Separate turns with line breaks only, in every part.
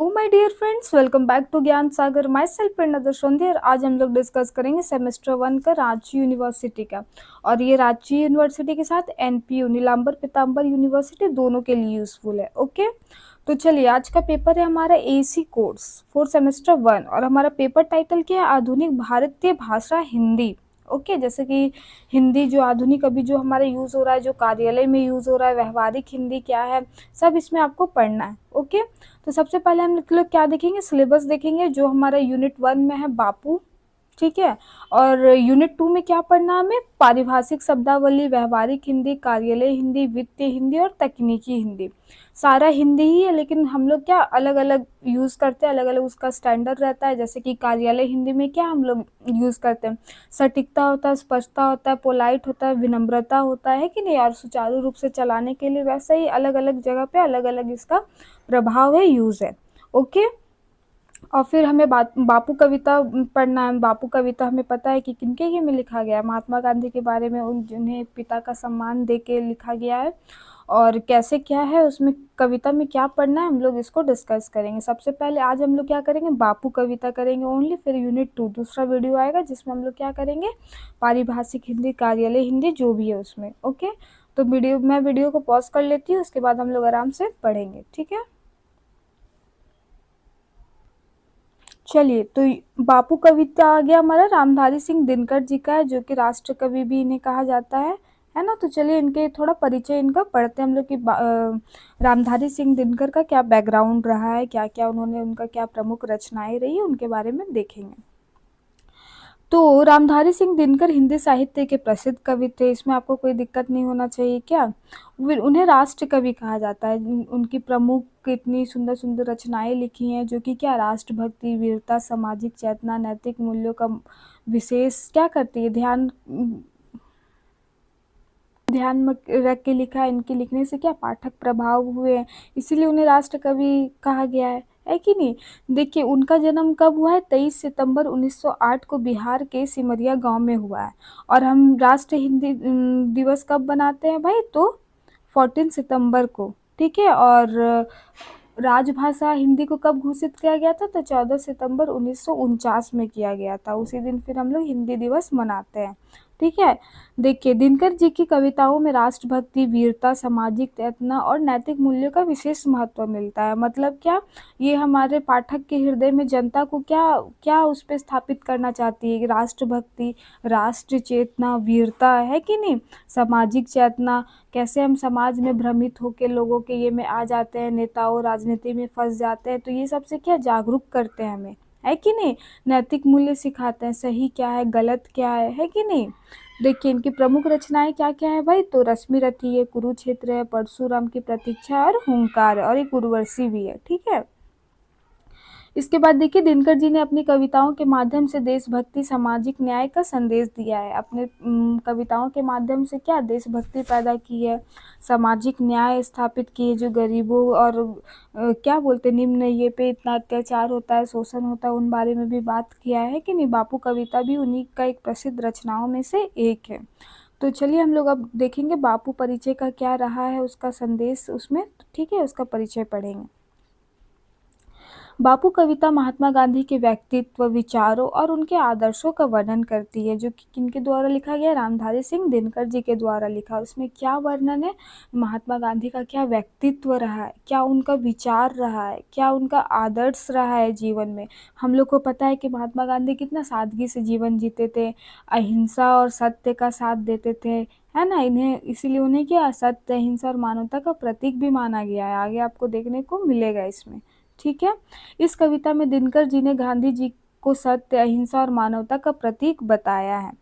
O my dear friends, welcome back to Gyan Sagar. My self प्रेरणा संध्या। आज हम लोग डिस्कस करेंगे सेमेस्टर 1 का रांची यूनिवर्सिटी का। और ये रांची यूनिवर्सिटी के साथ एनपीयू नीलांबर पीतांबर यूनिवर्सिटी दोनों के लिए यूजफुल है। ओके, तो चलिए आज का पेपर है हमारा एसी कोर्स फॉर सेमेस्टर 1 और हमारा पेपर टाइटल क्या है? आधुनिक भारतीय भाषा हिंदी। ओके, जैसे कि हिंदी जो आधुनिक अभी जो हमारा यूज़ हो रहा है, जो कार्यालय में यूज़ हो रहा है, व्यवहारिक हिंदी क्या है, सब इसमें आपको पढ़ना है। ओके, तो सबसे पहले हम लोग क्या देखेंगे? सिलेबस देखेंगे जो हमारा यूनिट 1 में है बापू, ठीक है। और यूनिट 2 में क्या पढ़ना है हमें? पारिभाषिक शब्दावली, व्यवहारिक हिंदी, कार्यालय हिंदी, वित्तीय हिंदी और तकनीकी हिंदी। सारा हिंदी ही है, लेकिन हम लोग क्या अलग अलग यूज़ करते हैं, अलग अलग उसका स्टैंडर्ड रहता है। जैसे कि कार्यालय हिंदी में क्या हम लोग यूज़ करते हैं? सटीकता होता है, स्पष्टता होता है, पोलाइट होता है, विनम्रता होता है कि नहीं, और सुचारू रूप से चलाने के लिए वैसा ही अलग अलग जगह पे अलग अलग इसका प्रभाव है, यूज़ है। ओके, और फिर हमें बापू कविता पढ़ना है। बापू कविता हमें पता है कि किनके ये में लिखा गया है? महात्मा गांधी के बारे में, जिन्हें पिता का सम्मान दे के लिखा गया है। और कैसे क्या है उसमें, कविता में क्या पढ़ना है, हम लोग इसको डिस्कस करेंगे। सबसे पहले आज हम लोग क्या करेंगे? बापू कविता करेंगे ओनली। फिर यूनिट 2 दूसरा वीडियो आएगा जिसमें हम लोग क्या करेंगे? पारिभाषिक हिंदी, कार्यालय हिंदी, जो भी है उसमें। ओके, तो मैं वीडियो को पॉज कर लेती हूँ, उसके बाद हम लोग आराम से पढ़ेंगे, ठीक है। चलिए, तो बापू कविता आ गया हमारा, रामधारी सिंह दिनकर जी का है, जो कि राष्ट्र कवि भी इन्हें कहा जाता है ना। तो चलिए इनके थोड़ा परिचय इनका पढ़ते हैं हम लोग कि रामधारी सिंह दिनकर का क्या बैकग्राउंड रहा है, क्या क्या उन्होंने, उनका क्या प्रमुख रचनाएं रही है, उनके बारे में देखेंगे। तो रामधारी सिंह दिनकर हिंदी साहित्य के प्रसिद्ध कवि थे, इसमें आपको कोई दिक्कत नहीं होना चाहिए क्या। उन्हें राष्ट्र कवि कहा जाता है। उनकी प्रमुख इतनी सुंदर सुंदर रचनाएं लिखी हैं जो कि क्या राष्ट्रभक्ति, वीरता, सामाजिक चेतना, नैतिक मूल्यों का विशेष क्या करती है, ध्यान में रख के लिखा है। इनके लिखने से क्या पाठक प्रभाव हुए हैं, इसीलिए उन्हें राष्ट्र कवि कहा गया है कि नहीं। देखिए उनका जन्म कब हुआ है? 23 सितंबर 1908 को बिहार के सिमरिया गांव में हुआ है। और हम राष्ट्र हिंदी दिवस कब बनाते हैं भाई? तो 14 सितंबर को, ठीक है। और राजभाषा हिंदी को कब घोषित किया गया था? तो 14 सितंबर 1949 में किया गया था। उसी दिन फिर हम लोग हिंदी दिवस मनाते हैं, ठीक है। देखिए दिनकर जी की कविताओं में राष्ट्रभक्ति, वीरता, सामाजिक चेतना और नैतिक मूल्यों का विशेष महत्व मिलता है। मतलब क्या, ये हमारे पाठक के हृदय में जनता को क्या क्या उस पर स्थापित करना चाहती है? राष्ट्रभक्ति, राष्ट्र चेतना, वीरता, है कि नहीं, सामाजिक चेतना, कैसे हम समाज में भ्रमित होकर लोगों के ये में आ जाते हैं, नेताओं राजनीति में फंस जाते हैं, तो ये सबसे क्या जागरूक करते हैं हमें, है कि नहीं। नैतिक मूल्य सिखाते हैं, सही क्या है, गलत क्या है कि नहीं। देखिए इनकी प्रमुख रचनाएं क्या क्या है भाई? तो रश्मि रथी है, कुरुक्षेत्र है, परशुराम की प्रतीक्षा और हुंकार है, और एक उर्वशी भी है, ठीक है। इसके बाद देखिए दिनकर जी ने अपनी कविताओं के माध्यम से देशभक्ति, सामाजिक न्याय का संदेश दिया है। अपने कविताओं के माध्यम से क्या देशभक्ति पैदा की है, सामाजिक न्याय स्थापित किए, जो गरीबों और क्या बोलते निम्न ये पे इतना अत्याचार होता है, शोषण होता है, उन बारे में भी बात किया है कि नहीं। बापू कविता भी उन्हीं का एक प्रसिद्ध रचनाओं में से एक है। तो चलिए हम लोग अब देखेंगे बापू परिचय का क्या रहा है, उसका संदेश उसमें, ठीक है, उसका परिचय पढ़ेंगे। बापू कविता महात्मा गांधी के व्यक्तित्व, विचारों और उनके आदर्शों का वर्णन करती है, जो कि किनके द्वारा लिखा गया? रामधारी सिंह दिनकर जी के द्वारा लिखा। उसमें क्या वर्णन है? महात्मा गांधी का क्या व्यक्तित्व रहा है, क्या उनका विचार रहा है, क्या उनका आदर्श रहा है जीवन में। हम लोग को पता है कि महात्मा गांधी कितना सादगी से जीवन जीते थे, अहिंसा और सत्य का साथ देते थे, है ना। इन्हें इसीलिए उन्हें क्या सत्य, अहिंसा और मानवता का प्रतीक भी माना गया है। आगे आपको देखने को मिलेगा इसमें, ठीक है। इस कविता में दिनकर जी ने गांधी जी को सत्य, अहिंसा और मानवता का प्रतीक बताया है,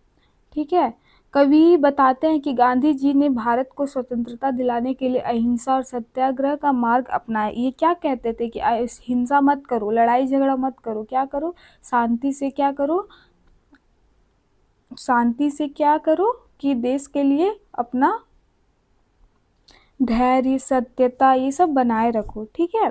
ठीक है। कवि बताते हैं कि गांधी जी ने भारत को स्वतंत्रता दिलाने के लिए अहिंसा और सत्याग्रह का मार्ग अपनाया। ये क्या कहते थे कि हिंसा मत करो, लड़ाई झगड़ा मत करो, क्या करो? शांति से क्या करो? शांति से क्या करो कि देश के लिए अपना धैर्य, सत्यता ये सब बनाए रखो, ठीक है?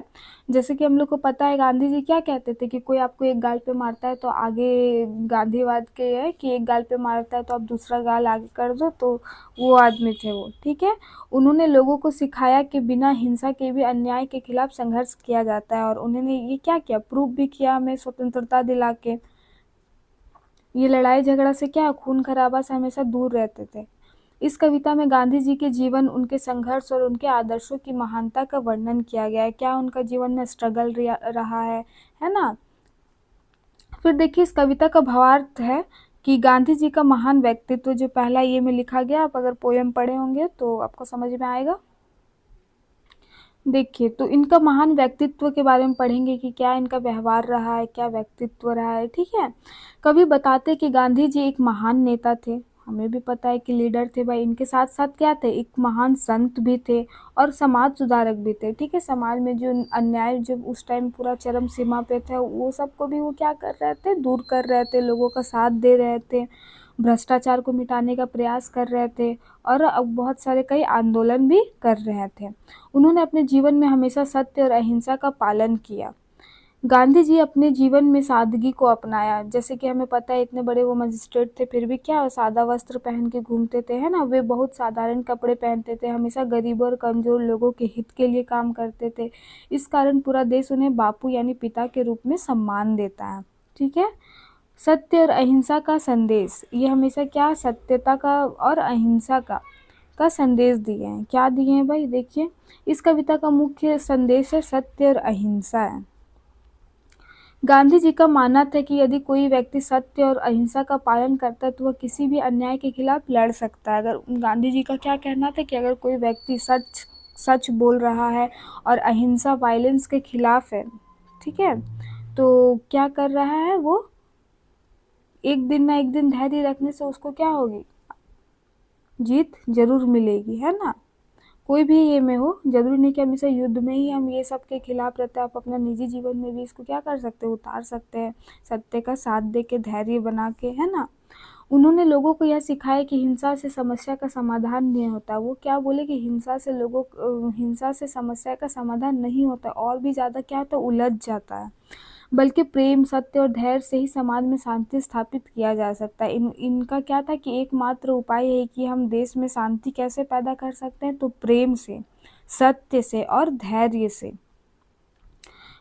जैसे कि हम लोग को पता है गांधी जी क्या कहते थे कि कोई आपको एक गाल पे मारता है तो आगे गांधीवाद के है कि एक गाल पे मारता है तो आप दूसरा गाल आगे कर दो, तो वो आदमी थे वो, ठीक है? उन्होंने लोगों को सिखाया कि बिना हिंसा के भी अन्याय के खिलाफ संघर्ष किया जाता है, और उन्होंने ये क्या किया, प्रूव भी किया हमें स्वतंत्रता दिला के। ये लड़ाई झगड़ा से क्या, खून खराबा से हमेशा दूर रहते थे। इस कविता में गांधी जी के जीवन, उनके संघर्ष और उनके आदर्शों की महानता का वर्णन किया गया है। क्या उनका जीवन में स्ट्रगल रहा है ना? फिर देखिए इस कविता का भावार्थ है कि गांधी जी का महान व्यक्तित्व, जो पहला ये में लिखा गया, आप अगर पोयम पढ़े होंगे तो आपको समझ में आएगा। देखिए तो इनका महान व्यक्तित्व के बारे में पढ़ेंगे कि क्या इनका व्यवहार रहा है, क्या व्यक्तित्व रहा है, ठीक है? कवि बताते कि गांधी जी एक महान नेता थे, हमें भी पता है कि लीडर थे भाई, इनके साथ साथ क्या थे, एक महान संत भी थे और समाज सुधारक भी थे, ठीक है? समाज में जो अन्याय जो उस टाइम पूरा चरम सीमा पे थे, वो सबको भी वो क्या कर रहे थे, दूर कर रहे थे, लोगों का साथ दे रहे थे, भ्रष्टाचार को मिटाने का प्रयास कर रहे थे, और अब बहुत सारे कई आंदोलन भी कर रहे थे। उन्होंने अपने जीवन में हमेशा सत्य और अहिंसा का पालन किया। गांधी जी अपने जीवन में सादगी को अपनाया, जैसे कि हमें पता है इतने बड़े वो मजिस्ट्रेट थे, फिर भी क्या सादा वस्त्र पहन के घूमते थे, है ना? वे बहुत साधारण कपड़े पहनते थे, हमेशा गरीबों और कमजोर लोगों के हित के लिए काम करते थे। इस कारण पूरा देश उन्हें बापू यानी पिता के रूप में सम्मान देता है, ठीक है? सत्य और अहिंसा का संदेश, ये हमेशा क्या, सत्यता का और अहिंसा का संदेश दिए हैं। क्या दिए हैं भाई, देखिए इस कविता का मुख्य संदेश है सत्य और अहिंसा है। गांधी जी का मानना था कि यदि कोई व्यक्ति सत्य और अहिंसा का पालन करता है तो वह किसी भी अन्याय के खिलाफ लड़ सकता है। अगर गांधी जी का क्या कहना था कि अगर कोई व्यक्ति सच सच बोल रहा है और अहिंसा वायलेंस के खिलाफ है, ठीक है, तो क्या कर रहा है वो, एक दिन ना एक दिन धैर्य रखने से उसको क्या होगी, जीत जरूर मिलेगी, है ना? कोई भी ये में हो, जरूरी नहीं कि हमेशा युद्ध में ही हम ये सब के खिलाफ रहते हैं, आप अपना निजी जीवन में भी इसको क्या कर सकते हैं, उतार सकते हैं, सत्य का साथ दे के, धैर्य बना के, है ना? उन्होंने लोगों को यह सिखाया कि हिंसा से समस्या का समाधान नहीं होता। वो क्या बोले कि हिंसा से समस्या का समाधान नहीं होता, और भी ज़्यादा क्या होता है, उलझ जाता है, बल्कि प्रेम, सत्य और धैर्य से ही समाज में शांति स्थापित किया जा सकता है। इनका क्या था कि एकमात्र उपाय है कि हम देश में शांति कैसे पैदा कर सकते हैं, तो प्रेम से, सत्य से और धैर्य से।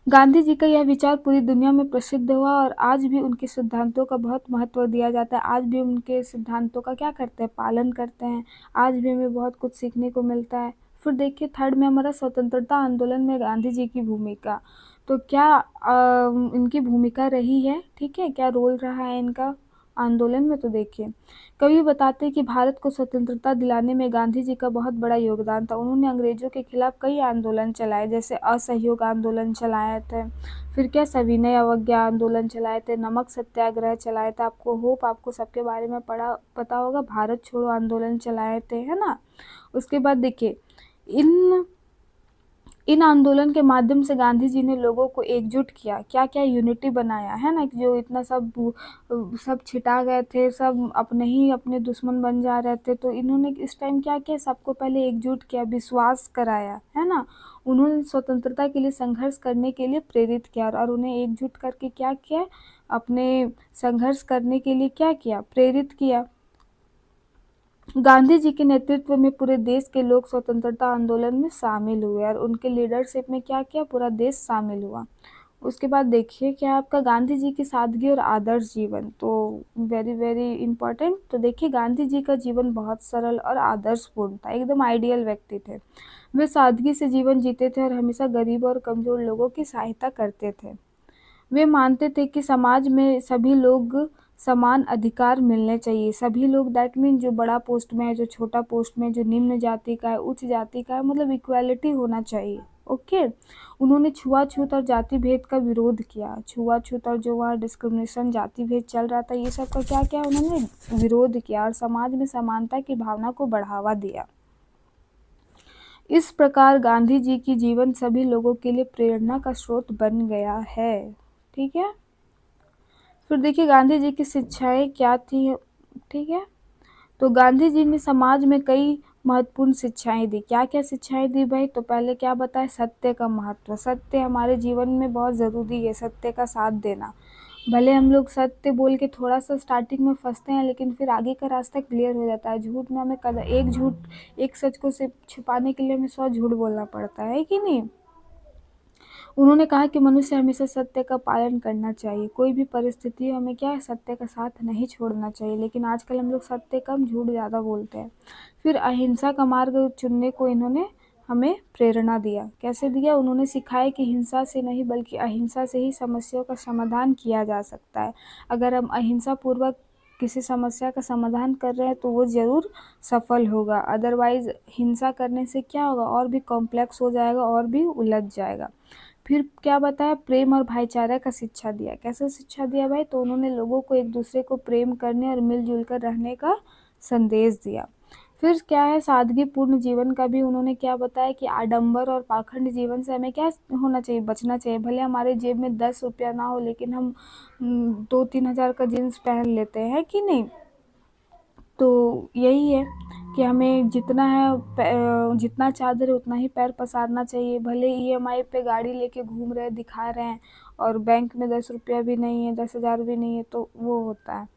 गांधी जी का यह विचार पूरी दुनिया में प्रसिद्ध हुआ और आज भी उनके सिद्धांतों का बहुत महत्व दिया जाता है। आज भी उनके सिद्धांतों का क्या करते हैं, पालन करते हैं। आज भी हमें बहुत कुछ सीखने को मिलता है। फिर देखिए थर्ड में हमारा स्वतंत्रता आंदोलन में गांधी जी की भूमिका। तो क्या इनकी भूमिका रही है, ठीक है, क्या रोल रहा है इनका आंदोलन में, तो देखिए कवि बताते हैं कि भारत को स्वतंत्रता दिलाने में गांधी जी का बहुत बड़ा योगदान था। उन्होंने अंग्रेजों के खिलाफ कई आंदोलन चलाए, जैसे असहयोग आंदोलन चलाए थे, फिर क्या सविनय अवज्ञा आंदोलन चलाए थे, नमक सत्याग्रह चलाए थे, आपको होप आपको सबके बारे में पता होगा, भारत छोड़ो आंदोलन चलाए थे, है ना? उसके बाद देखिए इन इन आंदोलन के माध्यम से गांधी जी ने लोगों को एकजुट किया, क्या क्या यूनिटी बनाया, है ना? जो इतना सब छिटा गए थे, सब अपने ही अपने दुश्मन बन जा रहे थे, तो इन्होंने इस टाइम क्या किया, सबको पहले एकजुट किया, विश्वास कराया, है ना? उन्होंने स्वतंत्रता के लिए संघर्ष करने के लिए प्रेरित किया, और उन्हें एकजुट करके क्या किया, अपने संघर्ष करने के लिए क्या किया, प्रेरित किया। गांधी जी के नेतृत्व में पूरे देश के लोग स्वतंत्रता आंदोलन में शामिल हुए, और उनके लीडरशिप में क्या किया, पूरा देश शामिल हुआ। उसके बाद देखिए क्या आपका गांधी जी की सादगी और आदर्श जीवन, तो वेरी वेरी इंपॉर्टेंट। तो देखिए गांधी जी का जीवन बहुत सरल और आदर्शपूर्ण था, एकदम आइडियल व्यक्ति थे। वे सादगी से जीवन जीते थे और हमेशा गरीब और कमजोर लोगों की सहायता करते थे। वे मानते थे कि समाज में सभी लोग समान अधिकार मिलने चाहिए। सभी लोग दैट मीन जो बड़ा पोस्ट में है, जो छोटा पोस्ट में है, जो निम्न जाति का है, उच्च जाति का है, मतलब इक्वालिटी होना चाहिए। ओके। उन्होंने छुआछूत और जाति भेद का विरोध किया। छुआछूत और जो वहाँ डिस्क्रिमिनेशन, जाति भेद चल रहा था, ये सब का क्या किया उन्होंने, विरोध किया, और समाज में समानता की भावना को बढ़ावा दिया। इस प्रकार गांधी जी की जीवन सभी लोगों के लिए प्रेरणा का स्रोत बन गया है, ठीक है। फिर देखिए गांधी जी की शिक्षाएं क्या थी, ठीक है। तो गांधी जी ने समाज में कई महत्वपूर्ण शिक्षाएं दी। क्या क्या शिक्षाएं दी भाई? तो पहले क्या बताए, सत्य का महत्व। सत्य हमारे जीवन में बहुत ज़रूरी है, सत्य का साथ देना। भले हम लोग सत्य बोल के थोड़ा सा स्टार्टिंग में फंसते हैं, लेकिन फिर आगे का रास्ता क्लियर हो जाता है। झूठ में हमें एक सच को सिर्फ छुपाने के लिए हमें 100 झूठ बोलना पड़ता है कि नहीं। उन्होंने कहा कि मनुष्य हमेशा सत्य का पालन करना चाहिए, कोई भी परिस्थिति हमें क्या है, सत्य का साथ नहीं छोड़ना चाहिए। लेकिन आजकल हम लोग सत्य कम, झूठ ज़्यादा बोलते हैं। फिर अहिंसा का मार्ग चुनने को इन्होंने हमें प्रेरणा दिया। कैसे दिया? उन्होंने सिखाया कि हिंसा से नहीं बल्कि अहिंसा से ही समस्याओं का समाधान किया जा सकता है। अगर हम अहिंसा पूर्वक किसी समस्या का समाधान कर रहे हैं तो वो ज़रूर सफल होगा। अदरवाइज़ हिंसा करने से क्या होगा, और भी कॉम्प्लेक्स हो जाएगा और भी उलझ जाएगा। फिर क्या बताया? प्रेम और भाईचारा का शिक्षा दिया। कैसे शिक्षा दिया भाई? तो उन्होंने लोगों को एक दूसरे को प्रेम करने और मिलजुल कर रहने का संदेश दिया। फिर क्या है? सादगीपूर्ण जीवन का भी उन्होंने क्या बताया कि आडंबर और पाखंड जीवन से हमें क्या होना चाहिए, बचना चाहिए। भले हमारे जेब में 10 रुपया ना हो, लेकिन हम 2-3 हज़ार का जीन्स पहन लेते हैं कि नहीं। तो यही है कि हमें जितना चादर है उतना ही पैर पसारना चाहिए। भले ईएमआई पे गाड़ी लेके घूम रहे, दिखा रहे हैं, और बैंक में 10 रुपया भी नहीं है, 10,000 भी नहीं है, तो वो होता है।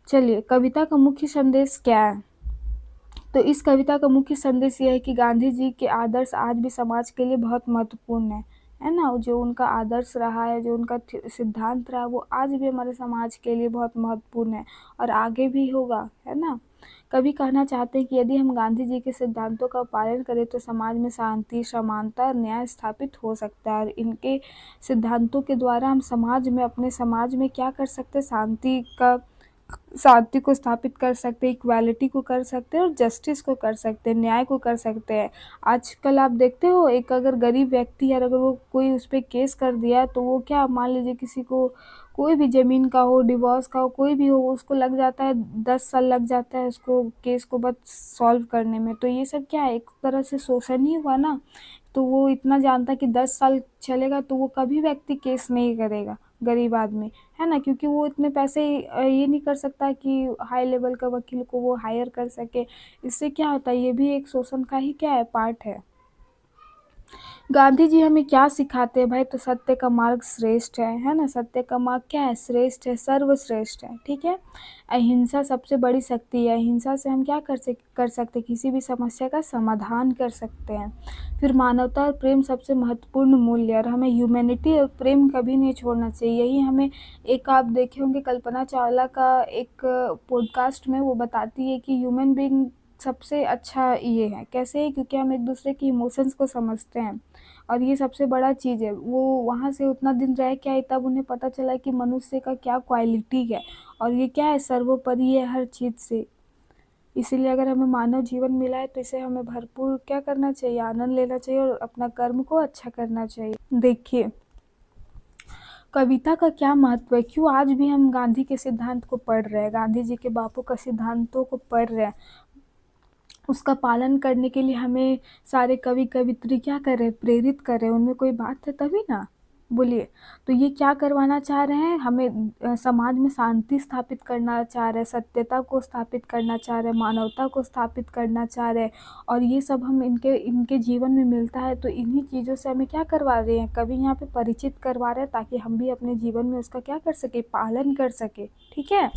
चलिए, कविता का मुख्य संदेश क्या है? तो इस कविता का मुख्य संदेश ये है कि गांधी जी के आदर्श आज भी समाज के लिए बहुत महत्वपूर्ण है ना। जो उनका आदर्श रहा है, जो उनका सिद्धांत रहा, वो आज भी हमारे समाज के लिए बहुत महत्वपूर्ण है और आगे भी होगा, है ना। कवि कहना चाहते हैं कि यदि हम गांधी जी के सिद्धांतों का पालन करें तो समाज में शांति, समानता और न्याय स्थापित हो सकता है। और इनके सिद्धांतों के द्वारा हम अपने समाज में क्या कर सकते हैं, शांति को स्थापित कर सकते हैं, इक्वालिटी को कर सकते हैं और जस्टिस को कर सकते हैं, न्याय को कर सकते हैं। आजकल आप देखते हो, एक अगर गरीब व्यक्ति है, अगर वो कोई उस पर केस कर दिया, तो वो क्या, मान लीजिए किसी को कोई भी ज़मीन का हो, डिवोर्स का हो, कोई भी हो, उसको लग जाता है 10 साल लग जाता है उसको केस को बस सॉल्व करने में। तो ये सब क्या है, एक तरह से शोषण ही हुआ ना। तो वो इतना जानता है कि 10 साल चलेगा तो वो कभी व्यक्ति केस नहीं करेगा, गरीब आदमी, है ना। क्योंकि वो इतने पैसे ये नहीं कर सकता कि हाई लेवल का वकील को वो हायर कर सके। इससे क्या होता है, ये भी एक शोषण का ही क्या है, पार्ट है। गांधी जी हमें क्या सिखाते हैं भाई? तो सत्य का मार्ग श्रेष्ठ है ना। सत्य का मार्ग क्या है? श्रेष्ठ है, सर्वश्रेष्ठ है, ठीक है। अहिंसा सबसे बड़ी शक्ति है। अहिंसा से हम क्या कर सकते हैं, किसी भी समस्या का समाधान कर सकते हैं। फिर मानवता और प्रेम सबसे महत्वपूर्ण मूल्य है, और हमें ह्यूमैनिटी और प्रेम कभी नहीं छोड़ना चाहिए। यही हमें, एक आप देखे होंगे कल्पना चावला का एक पॉडकास्ट में, वो बताती है कि ह्यूमन बीइंग सबसे अच्छा ये है। कैसे है? क्योंकि हम एक दूसरे की इमोशंस को समझते हैं, और ये सबसे बड़ा चीज़ है। वो वहाँ से उतना दिन रह के आई, तब उन्हें पता चला कि मनुष्य का क्या क्वालिटी है, और ये क्या है, सर्वोपरि है हर चीज़ से। इसीलिए अगर हमें मानव जीवन मिला है तो इसे हमें भरपूर क्या करना चाहिए, आनंद लेना चाहिए और अपना कर्म को अच्छा करना चाहिए। देखिए, कविता का क्या महत्व है, क्यों आज भी हम गांधी के सिद्धांत को पढ़ रहे हैं, गांधी जी के बापू का सिद्धांतों को पढ़ रहे हैं। उसका पालन करने के लिए हमें सारे कवि कवित्री क्या कर रहे हैं, प्रेरित कर रहे हैं। उनमें कोई बात है तभी ना, बोलिए। तो ये क्या करवाना चाह रहे हैं, हमें समाज में शांति स्थापित करना चाह रहे हैं, सत्यता को स्थापित करना चाह रहे हैं, मानवता को स्थापित करना चाह रहे हैं। और ये सब हम इनके जीवन में मिलता है। तो इन्हीं चीज़ों से हमें क्या करवा रहे हैं, कवि यहाँ पे परिचित करवा रहे हैं, ताकि हम भी अपने जीवन में उसका क्या कर सके, पालन कर सके, ठीक है।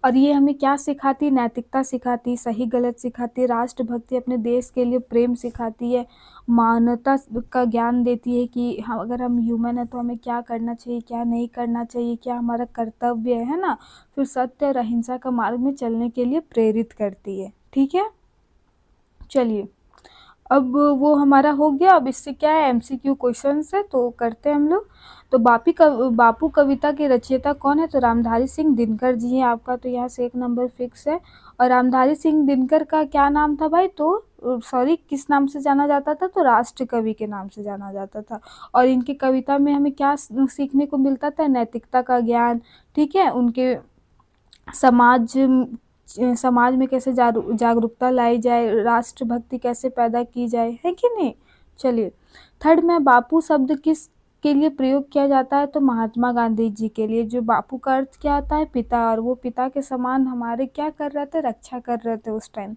और ये हमें क्या सिखाती, नैतिकता सिखाती, सही गलत सिखाती, राष्ट्रभक्ति, अपने देश के लिए प्रेम सिखाती है, मानवता का ज्ञान देती है कि हम, अगर हम ह्यूमन है तो हमें क्या करना चाहिए, क्या नहीं करना चाहिए, क्या हमारा कर्तव्य है ना। फिर सत्य और अहिंसा का मार्ग में चलने के लिए प्रेरित करती है, ठीक है। चलिए, अब वो हमारा हो गया। अब इससे क्या है, एमसीक्यू क्वेश्चन है, तो करते हैं हम लोग। तो बापू कविता के रचयिता कौन है? तो रामधारी सिंह दिनकर जी हैं। आपका तो यहाँ से 1 नंबर फिक्स है। और रामधारी सिंह दिनकर का क्या नाम था भाई? तो सॉरी, किस नाम से जाना जाता था? तो राष्ट्र कवि के नाम से जाना जाता था। और इनकी कविता में हमें क्या सीखने को मिलता था? नैतिकता का ज्ञान, ठीक है। उनके समाज में कैसे जागरूकता लाई जाए, राष्ट्रभक्ति कैसे पैदा की जाए, है कि नहीं। चलिए, थर्ड में, बापू शब्द किस के लिए प्रयोग किया जाता है? तो महात्मा गांधी जी के लिए। जो बापू का अर्थ क्या होता है? पिता। और वो पिता के समान हमारे क्या कर रहे थे, रक्षा कर रहे थे उस टाइम।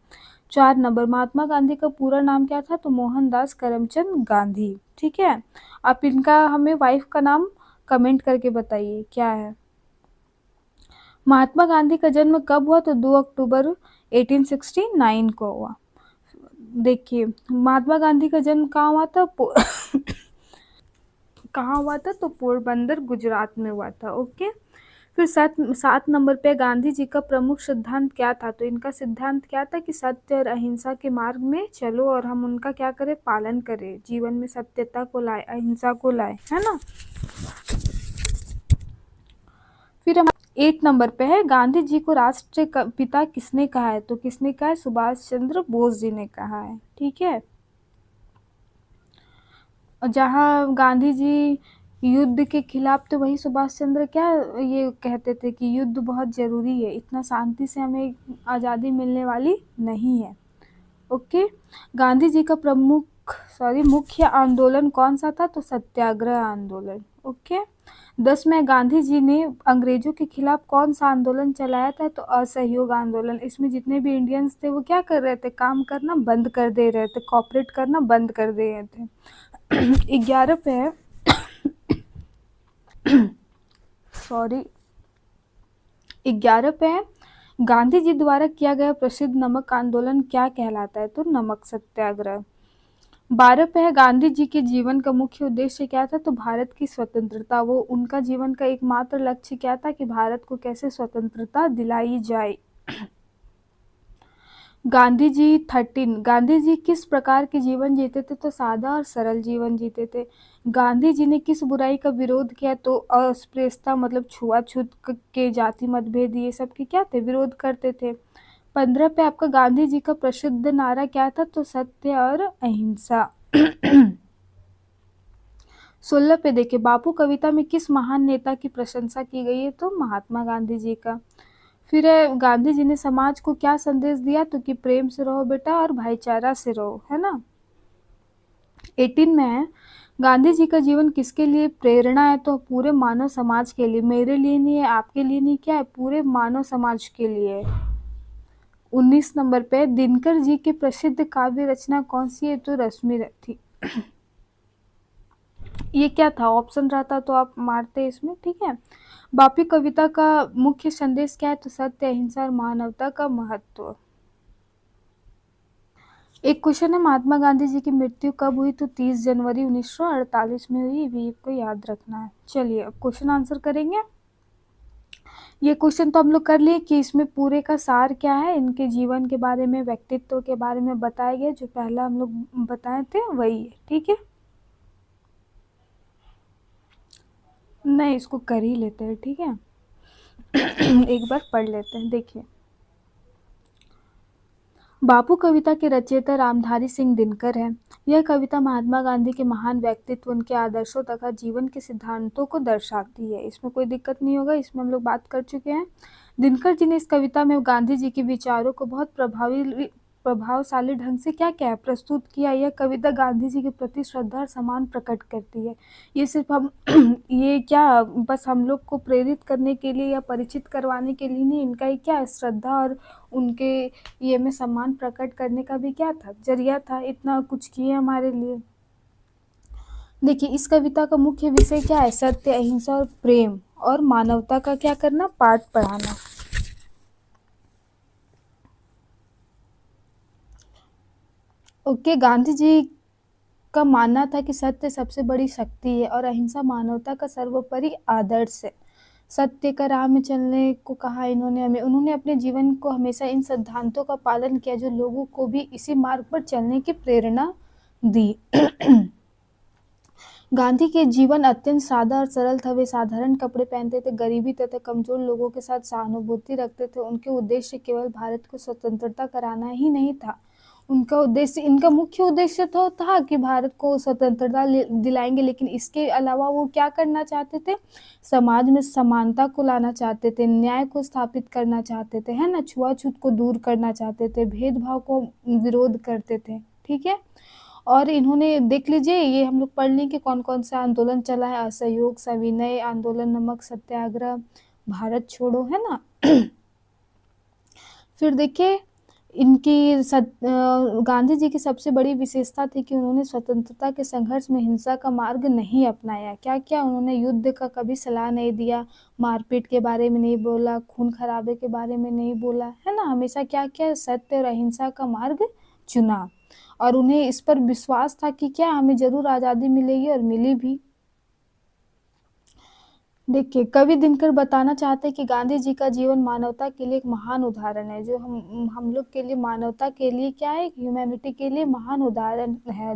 4 नंबर, महात्मा गांधी का पूरा नाम क्या था? तो मोहनदास करमचंद गांधी। ठीक है, आप इनका हमें वाइफ का नाम कमेंट करके बताइए क्या है। महात्मा गांधी का जन्म कब हुआ? तो 2 अक्टूबर 1869 को हुआ। देखिए, महात्मा गांधी का जन्म कहाँ हुआ था? कहाँ हुआ था? तो पोरबंदर, गुजरात में हुआ था। ओके, फिर 7 नंबर पे गांधी जी का प्रमुख सिद्धांत क्या था? तो इनका सिद्धांत क्या था कि सत्य और अहिंसा के मार्ग में चलो और हम उनका क्या करें? पालन करें, जीवन में सत्यता को लाए, अहिंसा को लाए, है ना। फिर हम 8 नंबर पे है, गांधी जी को राष्ट्र पिता किसने कहा है? तो किसने कहा है? सुभाष चंद्र बोस जी ने कहा है। ठीक है, जहाँ गांधी जी युद्ध के खिलाफ, तो वही सुभाष चंद्र क्या ये कहते थे कि युद्ध बहुत ज़रूरी है, इतना शांति से हमें आज़ादी मिलने वाली नहीं है। ओके, गांधी जी का मुख्य आंदोलन कौन सा था? तो सत्याग्रह आंदोलन। ओके, 10 में गांधी जी ने अंग्रेजों के खिलाफ कौन सा आंदोलन चलाया था? तो असहयोग आंदोलन। इसमें जितने भी इंडियंस थे वो क्या कर रहे थे? काम करना बंद कर दे रहे थे, कॉपरेट करना बंद कर दे रहे थे। 11 पे है सॉरी 11 पे है, गांधी जी द्वारा किया गया प्रसिद्ध नमक आंदोलन क्या कहलाता है? तो नमक सत्याग्रह। 12 पे है, गांधी जी के जीवन का मुख्य उद्देश्य क्या था? तो भारत की स्वतंत्रता। वो उनका जीवन का एकमात्र लक्ष्य क्या था? कि भारत को कैसे स्वतंत्रता दिलाई जाए। गांधी जी 13, गांधी जी किस प्रकार के जीवन जीते थे? तो सादा और सरल जीवन जीते थे। गांधी जी ने किस बुराई का विरोध किया? तो अस्पृश्यता, मतलब छुआछूत के, जाति मतभेद, ये सब के क्या थे? विरोध करते थे। 15 पे आपका गांधी जी का प्रसिद्ध नारा क्या था? तो सत्य और अहिंसा। 16 पे देखिए, बापू कविता में किस महान नेता की प्रशंसा की गई है? तो महात्मा गांधी जी का। फिर गांधी जी ने समाज को क्या संदेश दिया? तो कि प्रेम से रहो बेटा और भाईचारा से रहो, है ना। 18 में है, गांधी जी का जीवन किसके लिए प्रेरणा है? तो पूरे मानव समाज के लिए, मेरे लिए नहीं है, आपके लिए नहीं, क्या है? पूरे मानव समाज के लिए। 19 नंबर पे, दिनकर जी की प्रसिद्ध काव्य रचना कौन सी है? तो रश्मि थी। ये क्या था? ऑप्शन रहता तो आप मारते इसमें। ठीक है, बापू कविता का मुख्य संदेश क्या है? तो सत्य, अहिंसा और मानवता का महत्व। एक क्वेश्चन है, महात्मा गांधी जी की मृत्यु कब हुई? तो 30 जनवरी 1948 में हुई। भी आपको याद रखना है। चलिए अब क्वेश्चन आंसर करेंगे। ये क्वेश्चन तो हम लोग कर लिए कि इसमें पूरे का सार क्या है, इनके जीवन के बारे में, व्यक्तित्व के बारे में बताया गया। जो पहला हम लोग बताए थे वही है। ठीक है, नहीं इसको कर ही लेते हैं। ठीक है, एक बार पढ़ लेते हैं। देखिए, बापू कविता के रचयिता रामधारी सिंह दिनकर हैं। यह कविता महात्मा गांधी के महान व्यक्तित्व, उनके आदर्शों तथा जीवन के सिद्धांतों को दर्शाती है। इसमें कोई दिक्कत नहीं होगा, इसमें हम लोग बात कर चुके हैं। दिनकर जी ने इस कविता में गांधी जी के विचारों को बहुत प्रभावशाली ढंग से क्या क्या प्रस्तुत किया। यह कविता गांधी जी के प्रति श्रद्धा और सम्मान प्रकट करती है। ये सिर्फ हम ये क्या बस हम लोग को प्रेरित करने के लिए या परिचित करवाने के लिए नहीं, इनका ये क्या श्रद्धा और उनके ये में सम्मान प्रकट करने का भी क्या था? जरिया था। इतना कुछ किए हमारे लिए। देखिए, इस कविता का मुख्य विषय क्या है? सत्य, अहिंसा और प्रेम और मानवता का क्या करना? पाठ पढ़ाना। ओके, गांधी जी का मानना था कि सत्य सबसे बड़ी शक्ति है और अहिंसा मानवता का सर्वोपरि आदर्श है। सत्य का राह में चलने को कहा इन्होंने हमें। उन्होंने अपने जीवन को हमेशा इन सिद्धांतों का पालन किया, जो लोगों को भी इसी मार्ग पर चलने की प्रेरणा दी। गांधी के जीवन अत्यंत सादा और सरल था। वे साधारण कपड़े पहनते थे, गरीबी तथा कमजोर लोगों के साथ सहानुभूति रखते थे। उनके उद्देश्य केवल भारत को स्वतंत्रता कराना ही नहीं था। उनका उद्देश्य, इनका मुख्य उद्देश्य तो था कि भारत को स्वतंत्रता दिलाएंगे, लेकिन इसके अलावा वो क्या करना चाहते थे? समाज में समानता को लाना चाहते थे, न्याय को स्थापित करना चाहते थे, है ना, छुआछूत को दूर करना चाहते थे, भेदभाव को विरोध करते थे। ठीक है, और इन्होंने देख लीजिए, ये हम लोग पढ़ लें कि कौन कौन सा आंदोलन चला है। असहयोग, सविनय आंदोलन, नमक सत्याग्रह, भारत छोड़ो, है ना। फिर देखिए, गांधी जी की सबसे बड़ी विशेषता थी कि उन्होंने स्वतंत्रता के संघर्ष में हिंसा का मार्ग नहीं अपनाया। क्या किया उन्होंने? युद्ध का कभी सलाह नहीं दिया, मारपीट के बारे में नहीं बोला, खून खराबे के बारे में नहीं बोला, है ना। हमेशा क्या किया? सत्य और अहिंसा का मार्ग चुना, और उन्हें इस पर विश्वास था कि क्या हमें जरूर आज़ादी मिलेगी, और मिली भी। देखिए, कवि दिनकर बताना चाहते हैं कि गांधी जी का जीवन मानवता के लिए एक महान उदाहरण है। जो हम लोग के लिए मानवता के लिए क्या है? ह्यूमैनिटी के लिए महान उदाहरण है,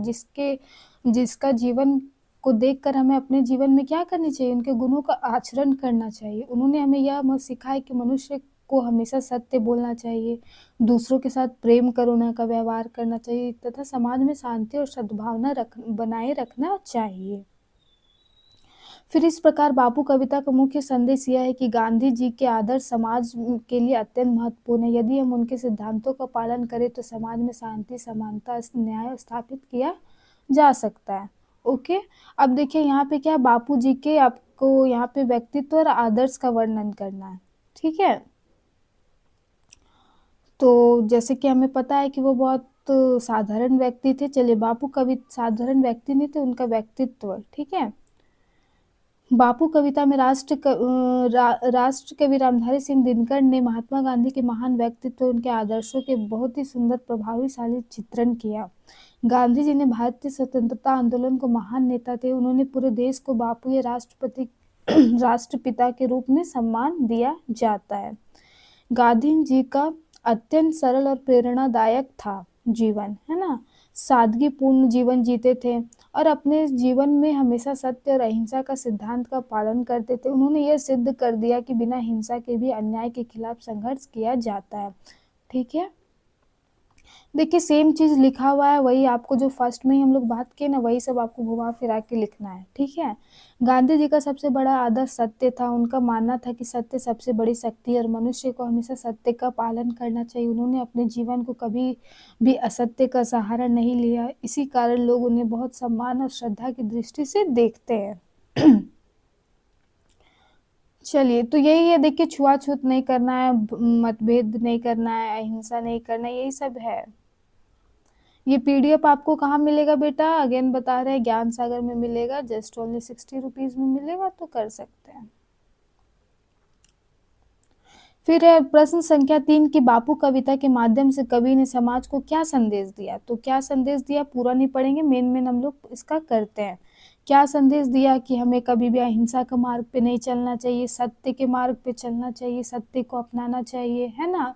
जिसका जीवन को देखकर हमें अपने जीवन में क्या करनी चाहिए? उनके गुणों का आचरण करना चाहिए। उन्होंने हमें यह सिखाया कि मनुष्य को हमेशा सत्य बोलना चाहिए, दूसरों के साथ प्रेम करुणा का व्यवहार करना चाहिए, तथा समाज में शांति और सद्भावना बनाए रखना चाहिए। फिर इस प्रकार बापू कविता का मुख्य संदेश यह है कि गांधी जी के आदर्श समाज के लिए अत्यंत महत्वपूर्ण है। यदि हम उनके सिद्धांतों का पालन करें तो समाज में शांति, समानता, न्याय स्थापित किया जा सकता है। ओके, अब देखिए यहाँ पे क्या, बापू जी के आपको यहाँ पे व्यक्तित्व और आदर्श का वर्णन करना है। ठीक है, तो जैसे कि हमें पता है कि वो बहुत साधारण व्यक्ति थे। चलिए, बापू कवि साधारण व्यक्ति नहीं थे, उनका व्यक्तित्व। ठीक है, बापू कविता में राष्ट्र कवि रामधारी सिंह दिनकर ने महात्मा गांधी के महान व्यक्तित्व, उनके आदर्शों के बहुत ही सुंदर प्रभावशाली चित्रण किया। गांधी जी ने भारतीय स्वतंत्रता आंदोलन को महान नेता थे। उन्होंने पूरे देश को बापू या राष्ट्रपति राष्ट्रपिता के रूप में सम्मान दिया जाता है। गांधी जी का अत्यंत सरल और प्रेरणादायक था जीवन, है ना। सादगीपूर्ण जीवन जीते थे और अपने जीवन में हमेशा सत्य और अहिंसा का सिद्धांत का पालन करते थे। उन्होंने यह सिद्ध कर दिया कि बिना हिंसा के भी अन्याय के खिलाफ संघर्ष किया जाता है। ठीक है, देखिए सेम चीज लिखा हुआ है, वही आपको जो फर्स्ट में ही हम लोग बात किए ना, वही सब आपको घुमा फिरा के लिखना है। ठीक है, गांधी जी का सबसे बड़ा आदर्श सत्य था। उनका मानना था कि सत्य सबसे बड़ी शक्ति है और मनुष्य को हमेशा सत्य का पालन करना चाहिए। उन्होंने अपने जीवन को कभी भी असत्य का सहारा नहीं लिया, इसी कारण लोग उन्हें बहुत सम्मान और श्रद्धा की दृष्टि से देखते हैं। चलिए, तो यही है, देखिए छुआछूत नहीं करना है, मतभेद नहीं करना है, अहिंसा नहीं करना है, यही सब है। ये पीडीएफ आपको कहाँ मिलेगा बेटा? अगेन बता रहे हैं, ज्ञान सागर में मिलेगा, जस्ट ओनली 60 रुपीज में मिलेगा, तो कर सकते हैं। फिर है प्रश्न संख्या 3 की बापू कविता के माध्यम से कवि ने समाज को क्या संदेश दिया? तो क्या संदेश दिया, पूरा नहीं पढ़ेंगे, मेन हम लोग इसका करते हैं। क्या संदेश दिया? कि हमें कभी भी अहिंसा के मार्ग पे नहीं चलना चाहिए, सत्य के मार्ग पे चलना चाहिए, सत्य को अपनाना चाहिए, है ना।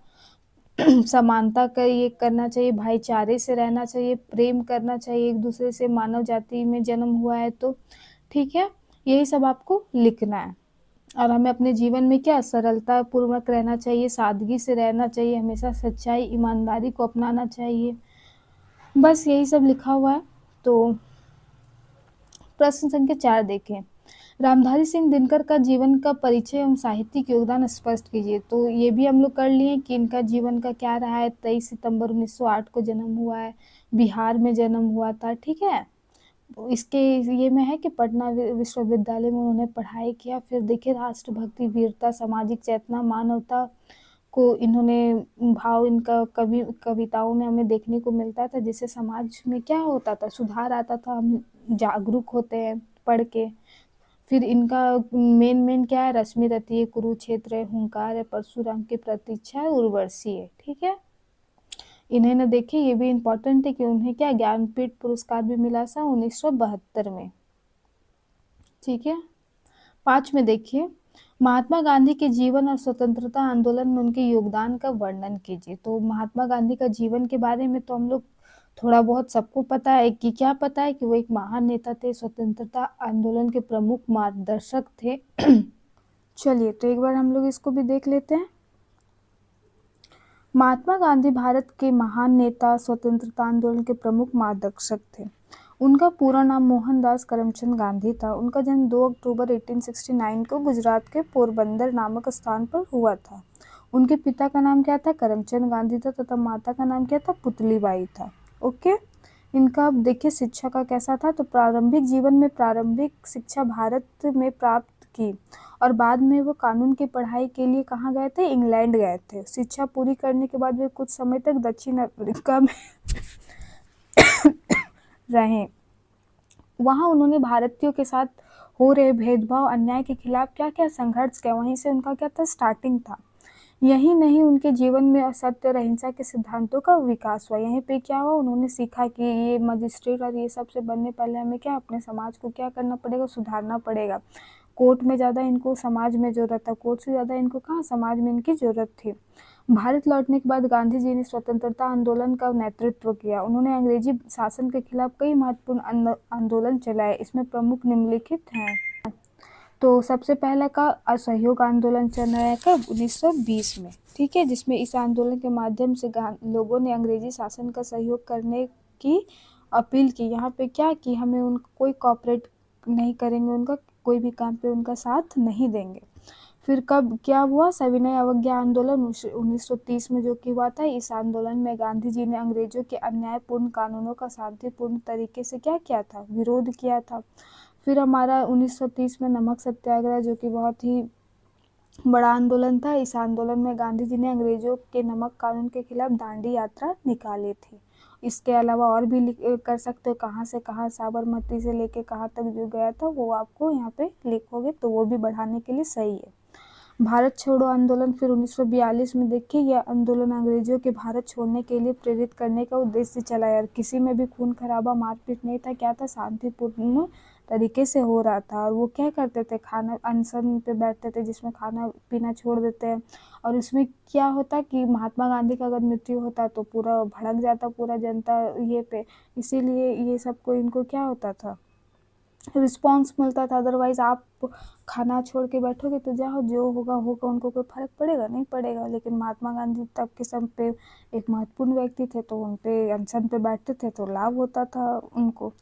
समानता का ये करना चाहिए, भाईचारे से रहना चाहिए, प्रेम करना चाहिए एक दूसरे से, मानव जाति में जन्म हुआ है तो। ठीक है, यही सब आपको लिखना है। और हमें अपने जीवन में क्या, सरलता पूर्वक रहना चाहिए, सादगी से रहना चाहिए, हमेशा सच्चाई ईमानदारी को अपनाना चाहिए। बस यही सब लिखा हुआ है। तो प्रश्न संख्या 4 देखें, रामधारी सिंह दिनकर का जीवन का परिचय एवं साहित्यिक योगदान स्पष्ट कीजिए। तो ये भी हम लोग कर लिए कि इनका जीवन का क्या रहा है। 23 सितंबर 1908 को जन्म हुआ है, बिहार में जन्म हुआ था। ठीक है, इसके ये में है कि पटना विश्वविद्यालय में उन्होंने पढ़ाई किया। फिर देखिए, राष्ट्रभक्ति, वीरता, सामाजिक चेतना, मानवता को इन्होंने भाव इनका कविताओं में हमें देखने को मिलता था, जिससे समाज में क्या होता था, सुधार आता था, हम जागरूक होते हैं पढ़ के। फिर इनका मेन क्या है, रश्मि रथी है, कुरुक्षेत्र है, हुंकार है, परशुराम की प्रतीक्षा है, उर्वशी है। ठीक है, इन्हें ना देखिए, ये भी इम्पोर्टेंट है कि उन्हें क्या, ज्ञानपीठ पुरस्कार भी मिला था 1972 में। ठीक है, 5 में देखिए, महात्मा गांधी के जीवन और स्वतंत्रता आंदोलन में उनके योगदान का वर्णन कीजिए। तो महात्मा गांधी का जीवन के बारे में तो हम लोग थोड़ा बहुत सबको पता है कि क्या पता है, कि वो एक महान नेता थे, स्वतंत्रता आंदोलन के प्रमुख मार्गदर्शक थे। चलिए, तो एक बार हम लोग इसको भी देख लेते हैं। महात्मा गांधी भारत के महान नेता, स्वतंत्रता आंदोलन के प्रमुख मार्गदर्शक थे। उनका पूरा नाम मोहनदास करमचंद गांधी था। उनका जन्म 2 अक्टूबर 1869 को गुजरात के पोरबंदर नामक स्थान पर हुआ था। उनके पिता का नाम क्या था? करमचंद गांधी था, तथा माता का नाम क्या था? पुतलीबाई था। ओके, इनका देखिए शिक्षा का कैसा था। तो प्रारंभिक जीवन में प्रारंभिक शिक्षा भारत में प्राप्त की और बाद में वो कानून की पढ़ाई के लिए कहाँ गए थे? इंग्लैंड गए थे। शिक्षा पूरी करने के बाद वे कुछ समय तक दक्षिण अफ्रीका में रहे। वहाँ उन्होंने भारतीयों के साथ हो रहे भेदभाव, अन्याय के खिलाफ क्या-क्या संघर्ष किया, वहीं से उनका क्या था? स्टार्टिंग था। यही नहीं, उनके जीवन में सत्य और अहिंसा के सिद्धांतों का विकास हुआ। यहीं पे क्या हुआ? उन्होंने सीखा कि ये मजिस्ट्रेट और ये सब से बनने पहले हमें क्या अपने समाज को क्या करना पड़ेगा? सुधारना पड़ेगा। कोर्ट में ज़्यादा इनको समाज में ज़रूरत था, कोर्ट से ज़्यादा इनको कहाँ समाज में इनकी ज़रूरत थी। भारत लौटने के बाद गांधी जी ने स्वतंत्रता आंदोलन का नेतृत्व किया। उन्होंने अंग्रेजी शासन के खिलाफ कई महत्वपूर्ण आंदोलन चलाए। इसमें प्रमुख निम्नलिखित हैं। तो सबसे पहला का असहयोग आंदोलन चलाया कब? 1920 में, ठीक है, जिसमें इस आंदोलन के माध्यम से लोगों ने अंग्रेजी शासन का सहयोग करने की अपील की। यहाँ पे क्या कि हमें उनको कोई कॉपरेट नहीं करेंगे, उनका कोई भी काम पे उनका साथ नहीं देंगे। फिर कब क्या हुआ? सविनय अवज्ञा आंदोलन 1930 में जो कि हुआ था। इस आंदोलन में गांधी जी ने अंग्रेजों के अन्यायपूर्ण कानूनों का शांतिपूर्ण तरीके से क्या किया था? विरोध किया था। फिर हमारा 1930 में नमक सत्याग्रह, जो कि बहुत ही बड़ा आंदोलन था। इस आंदोलन में गांधी जी ने अंग्रेजों के नमक कानून के खिलाफ दांडी यात्रा निकाली थी। इसके अलावा और भी कर सकते हो, कहाँ से कहाँ, साबरमती से लेके कहाँ तक जो गया था वो आपको यहाँ पे लिखोगे तो वो भी बढ़ाने के लिए सही है। भारत छोड़ो आंदोलन फिर 1942 में देखिए, यह आंदोलन अंग्रेजों के भारत छोड़ने के लिए प्रेरित करने का उद्देश्य से चलाया। किसी में भी खून खराबा मारपीट नहीं था, क्या था? शांतिपूर्ण तरीके से हो रहा था। और वो क्या करते थे? खाना अनशन पे बैठते थे, जिसमें खाना पीना छोड़ देते हैं। और इसमें क्या होता कि महात्मा गांधी का अगर मृत्यु होता तो पूरा भड़क जाता पूरा जनता ये पे, इसीलिए ये सबको इनको क्या होता था? रिस्पॉन्स मिलता था। अदरवाइज आप खाना छोड़ के बैठोगे तो जाओ, जो होगा होगा, उनको कोई फर्क पड़ेगा? नहीं पड़ेगा। लेकिन महात्मा गांधी तब के समय पे एक महत्वपूर्ण व्यक्ति थे, तो उन पे अनशन पे बैठते थे तो लाभ होता था उनको,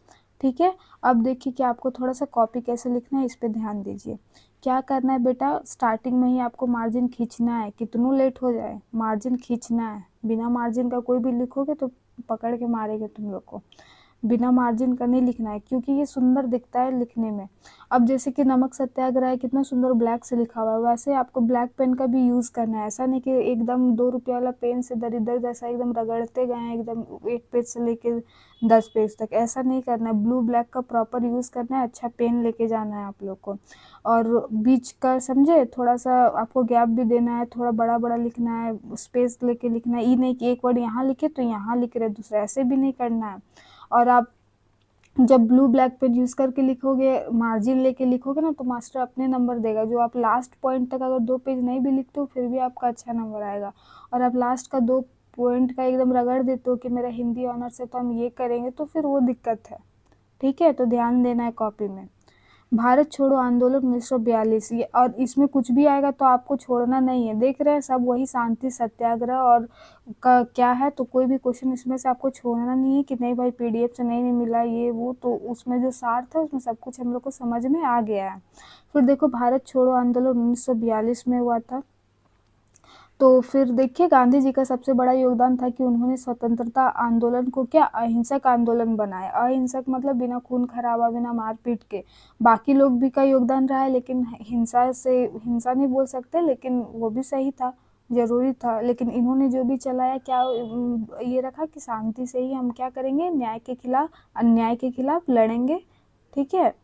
ठीक है। अब देखिए कि आपको थोड़ा सा कॉपी कैसे लिखना है, इस पे ध्यान दीजिए। क्या करना है बेटा? स्टार्टिंग में ही आपको मार्जिन खींचना है, कितनों लेट हो जाए मार्जिन खींचना है। बिना मार्जिन का कोई भी लिखोगे तो पकड़ के मारेगा तुम लोग को। बिना मार्जिन का नहीं लिखना है, क्योंकि ये सुंदर दिखता है लिखने में। अब जैसे कि नमक सत्याग्रह है, कितना सुंदर ब्लैक से लिखा हुआ है, वैसे आपको ब्लैक पेन का भी यूज़ करना है। ऐसा नहीं कि एकदम 2 रुपये वाला पेन से दरिद्र जैसा एकदम रगड़ते गए हैं, एकदम 1 पेज से लेके 10 पेज तक, ऐसा नहीं करना है। ब्लू ब्लैक का प्रॉपर यूज़ करना है। अच्छा पेन लेके जाना है आप लोग को। और बीच का समझे, थोड़ा सा आपको गैप भी देना है, थोड़ा बड़ा बड़ा लिखना है, स्पेस लेके लिखना है। ये नहीं कि एक वर्ड यहाँ लिखे तो यहाँ लिख रहे दूसरा, ऐसे भी नहीं करना है। और आप जब ब्लू ब्लैक पेन यूज़ करके लिखोगे, मार्जिन लेके लिखोगे ना, तो मास्टर अपने नंबर देगा। जो आप लास्ट पॉइंट तक अगर 2 पेज नहीं भी लिखते हो फिर भी आपका अच्छा नंबर आएगा। और आप लास्ट का 2 पॉइंट का एकदम रगड़ देते हो कि मेरा हिंदी ऑनर्स है तो हम ये करेंगे, तो फिर वो दिक्कत है, ठीक है। तो ध्यान देना है कॉपी में। भारत छोड़ो आंदोलन 1942, ये और इसमें कुछ भी आएगा तो आपको छोड़ना नहीं है। देख रहे हैं सब वही शांति सत्याग्रह और का क्या है, तो कोई भी क्वेश्चन इसमें से आपको छोड़ना नहीं है कि नहीं भाई पीडीएफ से नहीं मिला ये वो, तो उसमें जो सार था उसमें सब कुछ हम लोग को समझ में आ गया है। फिर देखो, भारत छोड़ो आंदोलन 1942 में हुआ था। तो फिर देखिए, गांधी जी का सबसे बड़ा योगदान था कि उन्होंने स्वतंत्रता आंदोलन को क्या अहिंसक आंदोलन बनाया। अहिंसक मतलब बिना खून खराबा, बिना मारपीट के। बाकी लोग भी का योगदान रहा है, लेकिन हिंसा से, हिंसा नहीं बोल सकते, लेकिन वो भी सही था, जरूरी था। लेकिन इन्होंने जो भी चलाया क्या ये रखा कि शांति से ही हम क्या करेंगे, न्याय के खिलाफ, अन्याय के खिलाफ लड़ेंगे, ठीक है।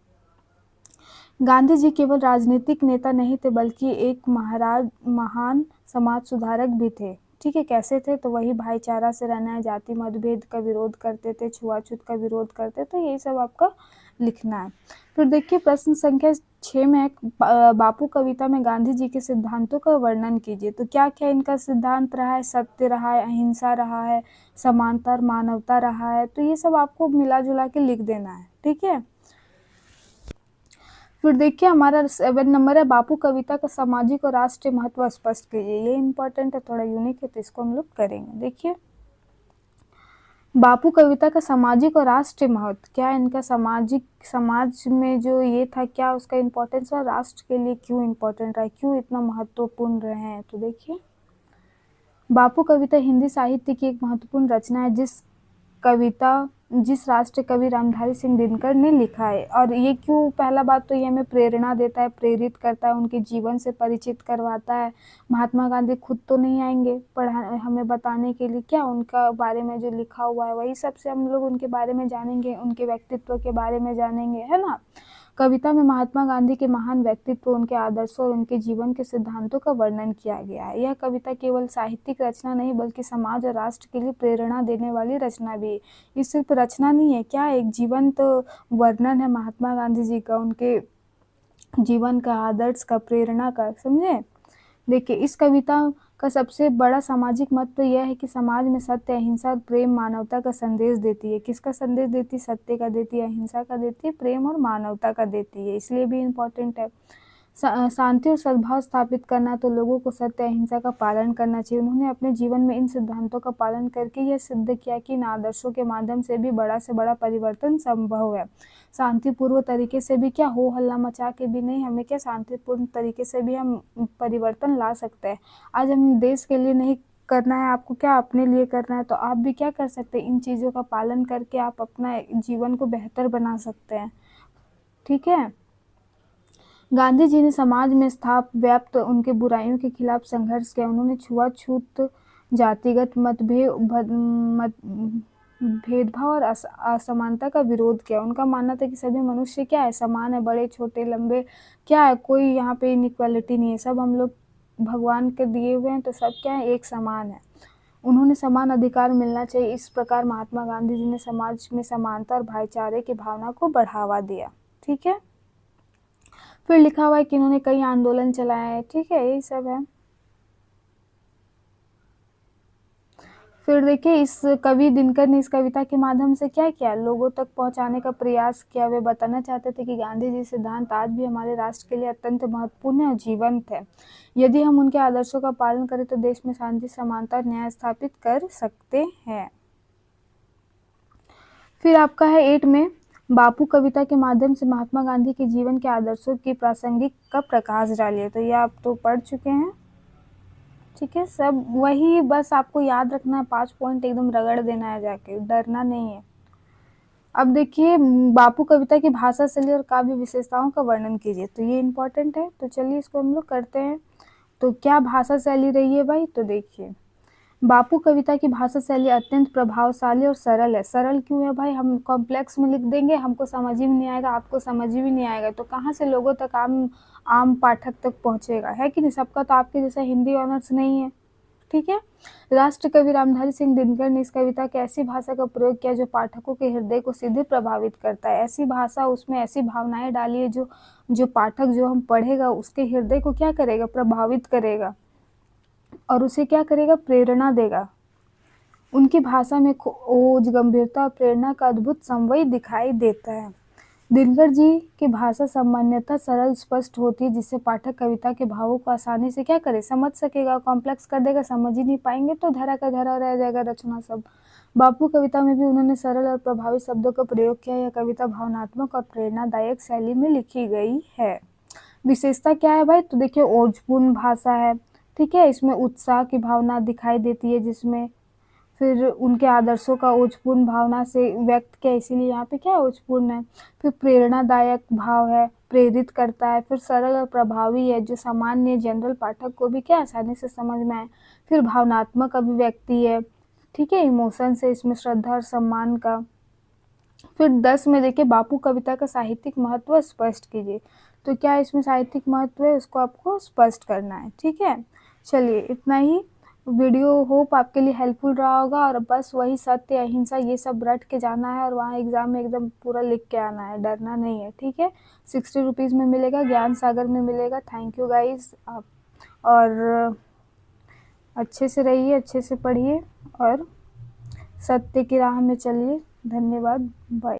गांधी जी केवल राजनीतिक नेता नहीं थे, बल्कि एक महान समाज सुधारक भी थे, ठीक है। कैसे थे? तो वही भाईचारा से रहना है, जाति मतभेद का विरोध करते थे, छुआछूत का विरोध करते, तो यही सब आपका लिखना है। फिर देखिए, प्रश्न संख्या 6 में बापू कविता में गांधी जी के सिद्धांतों का वर्णन कीजिए। तो क्या क्या इनका सिद्धांत रहा है? सत्य रहा है, अहिंसा रहा है, समानता और मानवता रहा है। तो ये सब आपको मिला जुला के लिख देना है, ठीक है। फिर देखिए, हमारा 7 नंबर है, बापू कविता का सामाजिक और राष्ट्रीय महत्व स्पष्ट कीजिए। ये इंपॉर्टेंट है, थोड़ा यूनिक है, तो इसको हम लोग करेंगे। देखिए, बापू कविता का सामाजिक और राष्ट्रीय महत्व क्या है? इनका सामाजिक, समाज में जो ये था क्या उसका इम्पोर्टेंस है, राष्ट्र के लिए क्यों इम्पोर्टेंट रहा, क्यों इतना महत्वपूर्ण रहे हैं। तो देखिए, बापू कविता हिंदी साहित्य की एक महत्वपूर्ण रचना है, जिस कविता जिस राष्ट्र कवि रामधारी सिंह दिनकर ने लिखा है। और ये क्यों, पहला बात तो ये हमें प्रेरणा देता है, प्रेरित करता है, उनके जीवन से परिचित करवाता है। महात्मा गांधी खुद तो नहीं आएंगे पढ़ा हमें बताने के लिए, क्या उनका बारे में जो लिखा हुआ है वही सबसे हम लोग उनके बारे में जानेंगे, उनके व्यक्तित्व के बारे में जानेंगे, है ना। कविता में महात्मा गांधी के महान व्यक्तित्व, उनके आदर्शों और उनके जीवन के सिद्धांतों का वर्णन किया गया है। यह कविता केवल साहित्यिक रचना नहीं बल्कि समाज और राष्ट्र के लिए प्रेरणा देने वाली रचना भी है। ये सिर्फ रचना नहीं है, क्या एक जीवंत वर्णन है महात्मा गांधी जी का, उनके जीवन का, आदर्श का, प्रेरणा का, समझे। देखिए, इस कविता का सबसे बड़ा सामाजिक महत्व यह है कि समाज में सत्य, अहिंसा और प्रेम, मानवता का संदेश देती है। किसका संदेश देती है? सत्य का देती है, अहिंसा का देती है, प्रेम और मानवता का देती है, इसलिए भी इम्पोर्टेंट है। शांति और सद्भाव स्थापित करना, तो लोगों को सत्य, अहिंसा का पालन करना चाहिए। उन्होंने अपने जीवन में इन सिद्धांतों का पालन करके यह सिद्ध किया कि इन आदर्शों के माध्यम से भी बड़ा से बड़ा परिवर्तन संभव है। शांतिपूर्व तरीके से भी, क्या हो हल्ला मचा के भी नहीं, हमें क्या शांतिपूर्ण तरीके से भी हम परिवर्तन ला सकते हैं। आज हम देश के लिए नहीं करना है आपको, क्या अपने लिए करना है, तो आप भी क्या कर सकते हैं, इन चीज़ों का पालन करके आप अपना जीवन को बेहतर बना सकते हैं। ठीक है। गांधी जी ने समाज में व्याप्त उनके बुराइयों के खिलाफ संघर्ष किया। उन्होंने छुआछूत, जातिगत भेदभाव और असमानता का विरोध किया। उनका मानना था कि सभी मनुष्य क्या है, समान है, बड़े छोटे लंबे, क्या है, कोई यहाँ पे इनइक्वालिटी नहीं है, सब हम लोग भगवान के दिए हुए हैं, तो सब क्या है, एक समान है। उन्होंने समान अधिकार मिलना चाहिए। इस प्रकार महात्मा गांधी जी ने समाज में समानता और भाईचारे की भावना को बढ़ावा दिया। ठीक है। फिर लिखा हुआ है कि इन्होंने कई आंदोलन चलाए हैं। ठीक है, यही सब है। फिर देखिए, इस कवि दिनकर ने इस कविता के माध्यम से क्या किया, लोगों तक पहुंचाने का प्रयास किया। वे बताना चाहते थे कि गांधी जी सिद्धांत आज भी हमारे राष्ट्र के लिए अत्यंत महत्वपूर्ण और जीवंत है। यदि हम उनके आदर्शों का पालन करें तो देश में शांति, समानता और न्याय स्थापित कर सकते हैं। फिर आपका है 8 में, बापू कविता के माध्यम से महात्मा गांधी के जीवन के आदर्शों की प्रासंगिक का प्रकाश डालिए। तो ये आप तो पढ़ चुके हैं। ठीक है, सब वही, बस आपको याद रखना है, 5 पॉइंट एकदम रगड़ देना है, जाके डरना नहीं है। अब देखिए, बापू कविता की भाषा शैली और काव्य विशेषताओं का वर्णन कीजिए। तो ये इम्पोर्टेंट है, तो चलिए इसको हम लोग करते हैं। तो क्या भाषा शैली रही है भाई, तो देखिए, बापू कविता की भाषा शैली अत्यंत प्रभावशाली और सरल है। सरल क्यों है भाई, हम कॉम्प्लेक्स में लिख देंगे, हमको समझ ही नहीं आएगा, आपको समझ ही नहीं आएगा, तो कहाँ से लोगों तक, आम पाठक तक पहुँचेगा, है कि नहीं। सबका तो आपके जैसा हिंदी ऑनर्स नहीं है। ठीक है। राष्ट्र कवि रामधारी सिंह दिनकर ने इस कविता की ऐसी भाषा का प्रयोग किया जो पाठकों के हृदय को सीधे प्रभावित करता है। ऐसी भाषा, उसमें ऐसी भावनाएं डाली है जो पाठक, जो हम पढ़ेगा, उसके हृदय को क्या करेगा, प्रभावित करेगा, और उसे क्या करेगा, प्रेरणा देगा। उनकी भाषा में ओज, गंभीरता और प्रेरणा का अद्भुत समन्वय दिखाई देता है। दिनकर जी की भाषा सामान्यतः सरल, स्पष्ट होती है, जिससे पाठक कविता के भावों को आसानी से क्या करे, समझ सकेगा। कॉम्प्लेक्स कर देगा, समझ ही नहीं पाएंगे, तो धरा का धरा रह जाएगा रचना सब। बापू कविता में भी उन्होंने सरल और प्रभावी शब्दों का प्रयोग किया। यह कविता भावनात्मक और प्रेरणादायक शैली में लिखी गई है। विशेषता क्या है भाई, तो देखिए, ओजपूर्ण भाषा है। ठीक है, इसमें उत्साह की भावना दिखाई देती है, जिसमें फिर उनके आदर्शों का ओजपूर्ण भावना से व्यक्त किया, इसीलिए यहाँ पे क्या ओजपूर्ण है। फिर प्रेरणादायक भाव है, प्रेरित करता है। फिर सरल और प्रभावी है, जो सामान्य जनरल पाठक को भी क्या आसानी से समझ में आए। फिर भावनात्मक अभिव्यक्ति है। ठीक है, इमोशन से, इसमें श्रद्धा और सम्मान का। फिर 10 में देखिए, बापू कविता का साहित्यिक महत्व स्पष्ट कीजिए। तो क्या इसमें साहित्यिक महत्व है, उसको आपको स्पष्ट करना है। ठीक है, चलिए इतना ही। वीडियो होप आपके लिए हेल्पफुल रहा होगा, और बस वही सत्य, अहिंसा, ये सब रट के जाना है और वहाँ एग्जाम में एकदम पूरा लिख के आना है, डरना नहीं है। ठीक है, 60 रुपीज़ में मिलेगा, ज्ञान सागर में मिलेगा। Thank you guys. आप और अच्छे से रहिए, अच्छे से पढ़िए और सत्य की राह में चलिए। धन्यवाद, बाय।